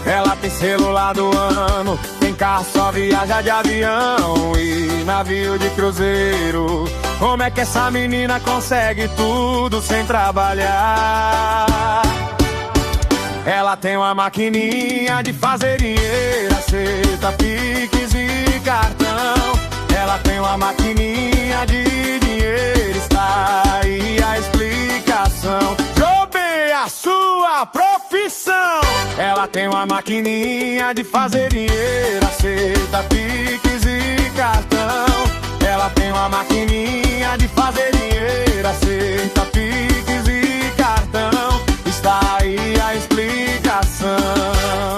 Ela tem celular do ano, tem carro, só viaja de avião e navio de cruzeiro. Como é que essa menina consegue tudo sem trabalhar? Ela tem uma maquininha de fazer dinheiro, aceita Pix e cartão. Ela tem uma maquininha de dinheiro, está aí a explicação. Jobim, a sua profissão. Ela tem uma maquininha de fazer dinheiro, aceita Pix e cartão. Ela tem uma maquininha de fazer dinheiro, aceita Pix e cartão. Está aí a explicação.